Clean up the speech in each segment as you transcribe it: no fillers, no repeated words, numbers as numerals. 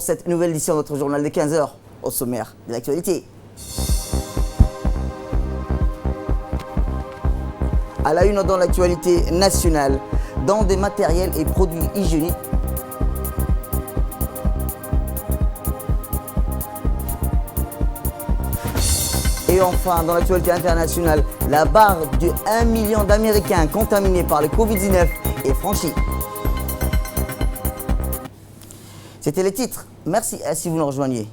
pour cette nouvelle édition de notre journal de 15h au sommaire de l'actualité. À la une dans l'actualité nationale, dans des matériels et produits hygiéniques. Et enfin, dans l'actualité internationale, la barre de 1 million d'Américains contaminés par le Covid-19 est franchie. C'était les titres. Merci si vous nous rejoignez.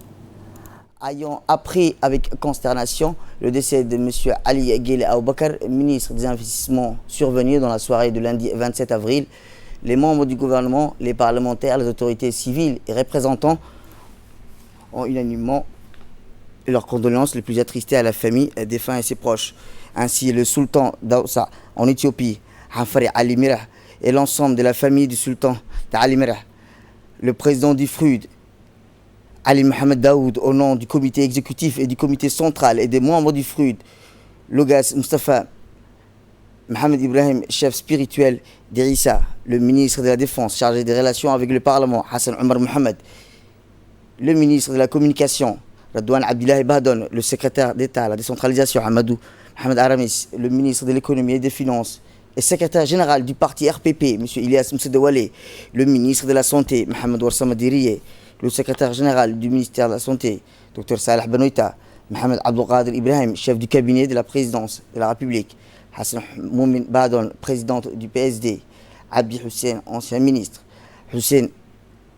Ayant appris avec consternation le décès de M. Ali Guelleh Aboubakar, ministre des Investissements survenu dans la soirée de lundi 27 avril, les membres du gouvernement, les parlementaires, les autorités civiles et représentants ont unanimement leurs condoléances les plus attristées à la famille, défunt et ses proches. Ainsi, le sultan d'Aoussa en Éthiopie, Hafari Ali Mirah, et l'ensemble de la famille du sultan d'Ali Mirah, le président du FRUD, Ali Mohamed Daoud, au nom du comité exécutif et du comité central et des membres du FRUD, Logas Mustafa Mohamed Ibrahim, chef spirituel d'Irissa, le ministre de la Défense chargé des relations avec le Parlement, Hassan Omar Mohamed, le ministre de la Communication, Radouane Abdillahi Bahdon, le secrétaire d'État à la décentralisation, Hamadou Mohamed Aramis, le ministre de l'Économie et des Finances, et secrétaire général du parti RPP, M. Ilyas Msedewale, le ministre de la Santé, Mohamed Warsama Diriye, le secrétaire général du ministère de la Santé, Dr Salah Benoïta, Mohamed Abdelkader Ibrahim, chef du cabinet de la présidence de la République, Hassan Moumin Badon, présidente du PSD, Abdi Hussein, ancien ministre, Hussein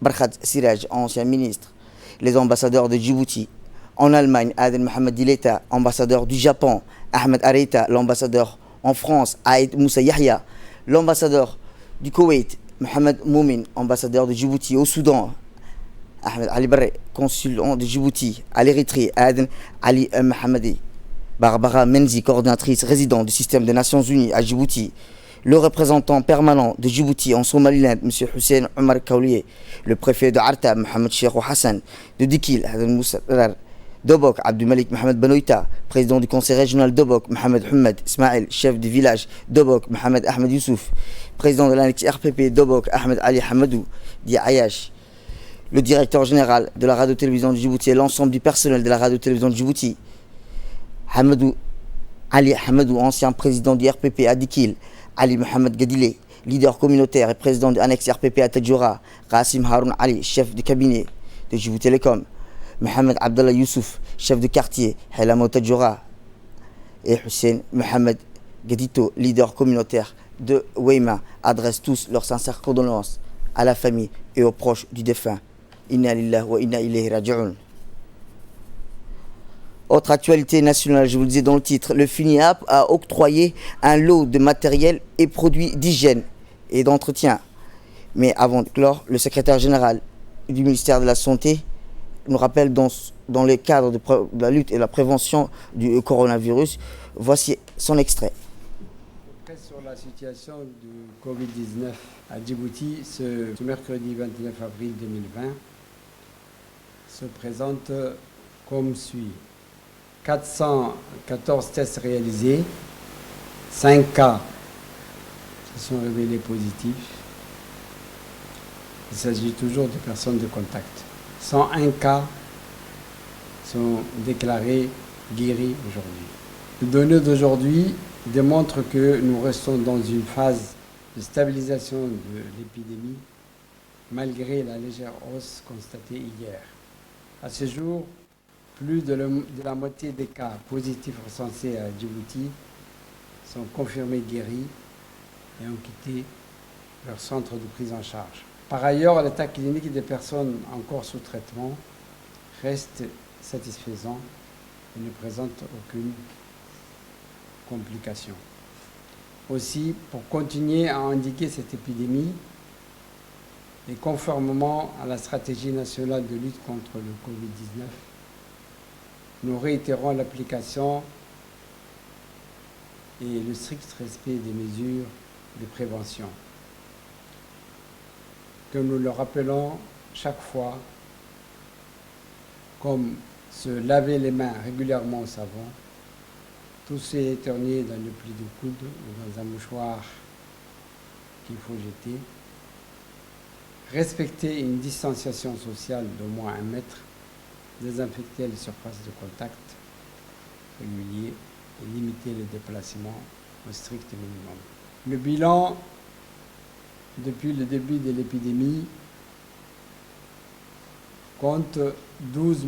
Barkhat Siraj, ancien ministre, les ambassadeurs de Djibouti, en Allemagne, Adel Mohamed Dileta, ambassadeur du Japon, Ahmed Areita, l'ambassadeur en France, Aïd Moussa Yahya, l'ambassadeur du Koweït, Mohamed Moumin, ambassadeur de Djibouti au Soudan, Ahmed Ali Barre, consulant de Djibouti à l'Érythrée, Aden Ali Mohamedi, Barbara Menzi, coordinatrice résidente du système des Nations Unies à Djibouti, le représentant permanent de Djibouti en Somaliland, M. Hussein Omar Kaoulié, le préfet de Arta, Mohamed Cheikh Hassan, de Dikil, Hadan Moussa Dobok, Abdulmalik Mohamed Benoïta, président du conseil régional Dobok, Mohamed Ahmed Ismail, chef du village Dobok, Mohamed Ahmed Youssouf, président de l'annexe RPP Dobok, Ahmed Ali Hamadou, dit Ayash, le directeur général de la radio-télévision de Djibouti et l'ensemble du personnel de la radio-télévision de Djibouti, Hamadou Ali Hamadou, ancien président du RPP à Dikil, Ali Mohamed Gadile, leader communautaire et président de l'annexe RPP à Tadjoura, Qassim Haroun Ali, chef de cabinet de Djibouti Telecom, Mohamed Abdallah Youssouf, chef de quartier, Helamo Tadjoura, et Hussein Mohamed Gadito, leader communautaire de Weima, adressent tous leurs sincères condoléances à la famille et aux proches du défunt. Inna lillahi wa inna ilayhi raji'un. Autre actualité nationale, je vous le disais dans le titre, le FINIAP a octroyé un lot de matériel et produits d'hygiène et d'entretien. Mais avant de clore, le secrétaire général du ministère de la Santé nous rappelle dans le cadre de la lutte et la prévention du coronavirus. Voici son extrait. Sur la situation du Covid-19 à Djibouti, ce mercredi 29 avril 2020 se présente comme suit. 414 tests réalisés, 5 cas se sont révélés positifs. Il s'agit toujours de personnes de contact. 101 cas sont déclarés guéris aujourd'hui. Les données d'aujourd'hui démontrent que nous restons dans une phase de stabilisation de l'épidémie malgré la légère hausse constatée hier. À ce jour, plus de la moitié des cas positifs recensés à Djibouti sont confirmés guéris et ont quitté leur centre de prise en charge. Par ailleurs, l'état clinique des personnes encore sous traitement reste satisfaisant et ne présente aucune complication. Aussi, pour continuer à endiguer cette épidémie et conformément à la stratégie nationale de lutte contre le Covid-19, nous réitérons l'application et le strict respect des mesures de prévention que nous le rappelons chaque fois, comme se laver les mains régulièrement au savon, tousser et éternuer dans le pli du coude ou dans un mouchoir qu'il faut jeter, respecter une distanciation sociale d'au moins 1 mètre, désinfecter les surfaces de contact réguliers et limiter les déplacements au strict minimum. Le bilan depuis le début de l'épidémie compte 12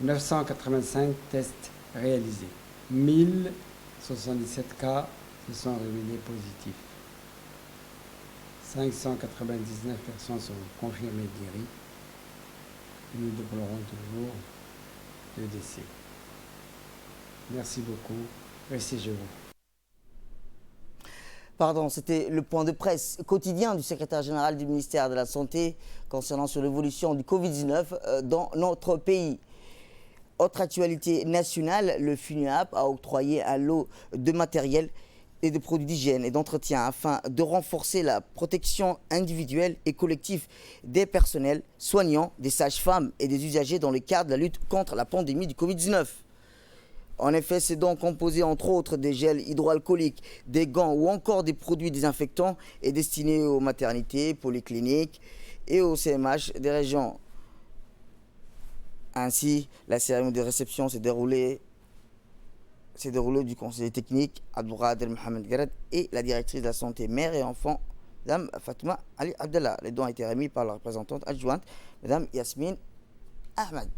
985 tests réalisés. 1077 cas se sont révélés positifs. 599 personnes sont confirmées guéries. Nous déplorons toujours 2 décès. Merci beaucoup. Restez chez vous. Pardon, c'était le point de presse quotidien du secrétaire général du ministère de la Santé concernant sur l'évolution du Covid-19 dans notre pays. Autre actualité nationale, le FUNUAP a octroyé un lot de matériel et de produits d'hygiène et d'entretien afin de renforcer la protection individuelle et collective des personnels soignants, des sages-femmes et des usagers dans le cadre de la lutte contre la pandémie du Covid-19. En effet, c'est donc composé entre autres des gels hydroalcooliques, des gants ou encore des produits désinfectants et destinés aux maternités, polycliniques et aux CMH des régions. Ainsi, la cérémonie de réception s'est déroulée du conseiller technique Abdourader Mohamed Garad et la directrice de la santé mère et enfant, Mme Fatma Ali Abdallah. Les dons ont été remis par la représentante adjointe, Mme Yasmine Ahmed.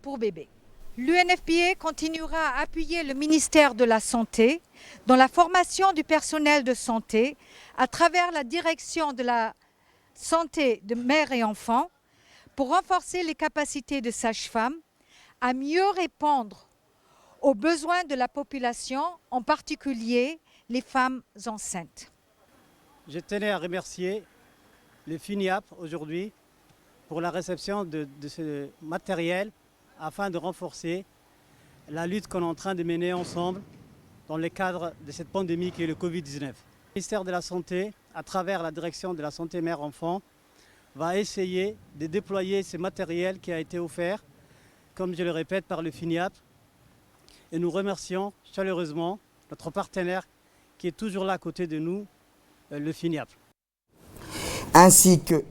Pour bébés. L'UNFPA continuera à appuyer le ministère de la Santé dans la formation du personnel de santé à travers la direction de la santé de mères et enfants pour renforcer les capacités de sages-femmes à mieux répondre aux besoins de la population, en particulier les femmes enceintes. Je tenais à remercier le FUNIAP aujourd'hui pour la réception de ce matériel afin de renforcer la lutte qu'on est en train de mener ensemble dans le cadre de cette pandémie qui est le Covid-19. Le ministère de la Santé, à travers la direction de la santé mère-enfant, va essayer de déployer ce matériel qui a été offert, comme je le répète, par le FUNIAP. Et nous remercions chaleureusement notre partenaire qui est toujours là à côté de nous, le FUNIAP. Ainsi que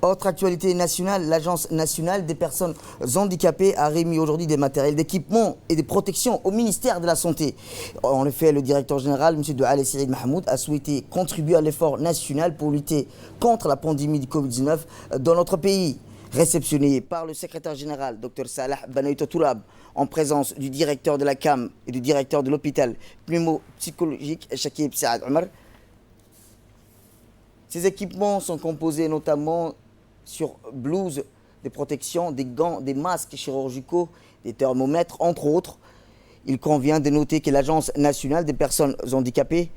autre actualité nationale, l'Agence nationale des personnes handicapées a remis aujourd'hui des matériels d'équipement et de protection au ministère de la Santé. En effet, le directeur général, M. Douale Sirid Mahmoud, a souhaité contribuer à l'effort national pour lutter contre la pandémie du Covid-19 dans notre pays. Réceptionné par le secrétaire général, Dr Salah Banaïta Tourab, en présence du directeur de la CAM et du directeur de l'hôpital pneumopsychologique, Shakib Saad Omar. Ces équipements sont composés notamment sur blouses de protection, des gants, des masques chirurgicaux, des thermomètres, entre autres. Il convient de noter que l'Agence nationale des personnes handicapées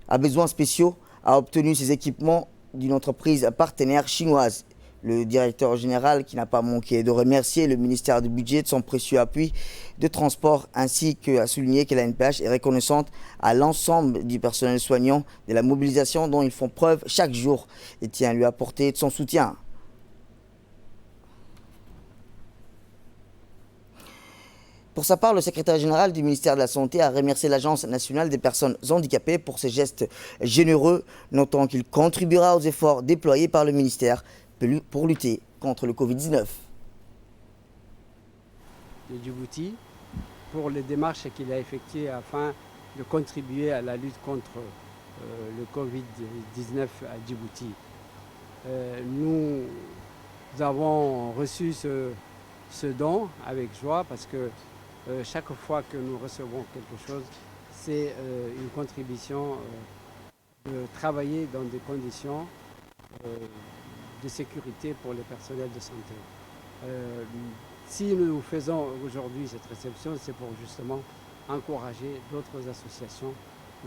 à besoins spéciaux a obtenu ces équipements d'une entreprise partenaire chinoise. Le directeur général, qui n'a pas manqué de remercier le ministère du Budget de son précieux appui de transport, ainsi qu'à souligner que la NPH est reconnaissante à l'ensemble du personnel soignant de la mobilisation dont ils font preuve chaque jour et tient à lui apporter de son soutien. Pour sa part, le secrétaire général du ministère de la Santé a remercié l'Agence nationale des personnes handicapées pour ses gestes généreux, notant qu'il contribuera aux efforts déployés par le ministère pour lutter contre le Covid-19. De Djibouti pour les démarches qu'il a effectuées afin de contribuer à la lutte contre le Covid-19 à Djibouti. Nous avons reçu ce don avec joie parce que chaque fois que nous recevons quelque chose, c'est une contribution de travailler dans des conditions de sécurité pour les personnels de santé. Si nous faisons aujourd'hui cette réception, c'est pour justement encourager d'autres associations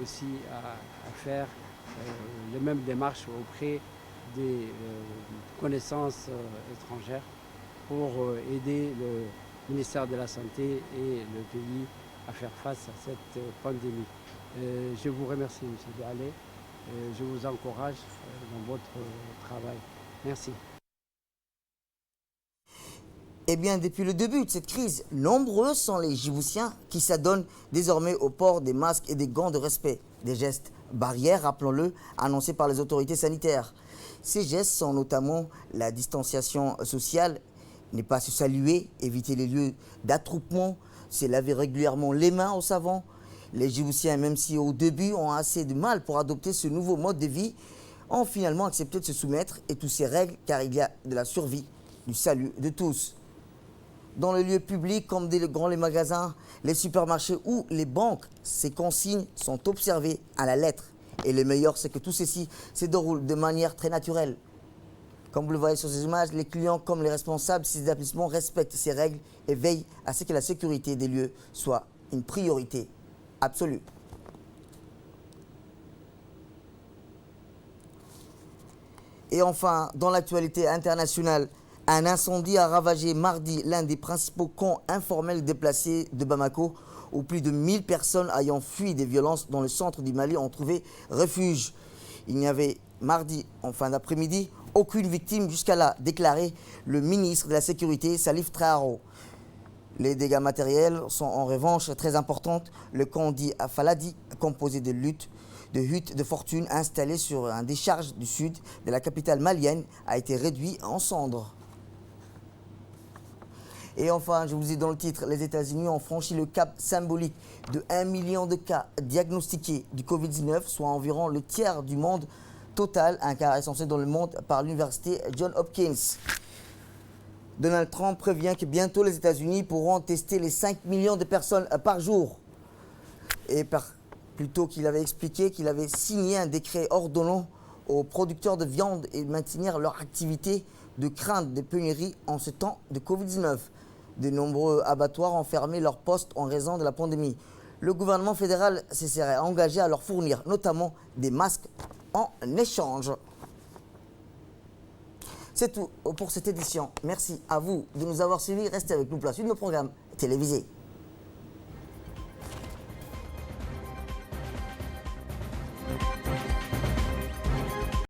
aussi à faire les mêmes démarches auprès des connaissances étrangères pour aider le ministère de la Santé et le pays à faire face à cette pandémie. Je vous remercie, M. Douale, Et je vous encourage dans votre travail. Merci. Eh bien, depuis le début de cette crise, nombreux sont les Djiboutiens qui s'adonnent désormais au port des masques et des gants de respect. Des gestes barrières, rappelons-le, annoncés par les autorités sanitaires. Ces gestes sont notamment la distanciation sociale, ne pas se saluer, éviter les lieux d'attroupement, se laver régulièrement les mains au savon. Les Djiboutiens, même si au début ont assez de mal pour adopter ce nouveau mode de vie, ont finalement accepté de se soumettre et toutes ces règles car il y a de la survie, du salut de tous. Dans les lieux publics comme les magasins, les supermarchés ou les banques, ces consignes sont observées à la lettre. Et le meilleur, c'est que tout ceci se déroule de manière très naturelle. Comme vous le voyez sur ces images, les clients comme les responsables de ces établissements respectent ces règles et veillent à ce que la sécurité des lieux soit une priorité absolue. Et enfin, dans l'actualité internationale, un incendie a ravagé mardi l'un des principaux camps informels déplacés de Bamako, où plus de 1000 personnes ayant fui des violences dans le centre du Mali ont trouvé refuge. Il n'y avait mardi, en fin d'après-midi, aucune victime jusqu'à là, déclaré le ministre de la Sécurité, Salif Traoré. Les dégâts matériels sont en revanche très importants. Le camp dit à Faladi, composé de huttes de fortune installées sur un décharge du sud de la capitale malienne, a été réduit en cendres. Et enfin, je vous dis dans le titre, les États-Unis ont franchi le cap symbolique de 1 million de cas diagnostiqués du Covid-19, soit environ le tiers du monde total, un cas recensé dans le monde par l'université Johns Hopkins. Donald Trump prévient que bientôt les États-Unis pourront tester les 5 millions de personnes par jour. Et plutôt qu'il avait expliqué qu'il avait signé un décret ordonnant aux producteurs de viande et de maintenir leur activité de crainte des pénuries en ce temps de Covid-19. De nombreux abattoirs ont fermé leurs postes en raison de la pandémie. Le gouvernement fédéral se serait engagé à leur fournir notamment des masques en échange. C'est tout pour cette édition. Merci à vous de nous avoir suivis. Restez avec nous pour la suite de nos programmes télévisés.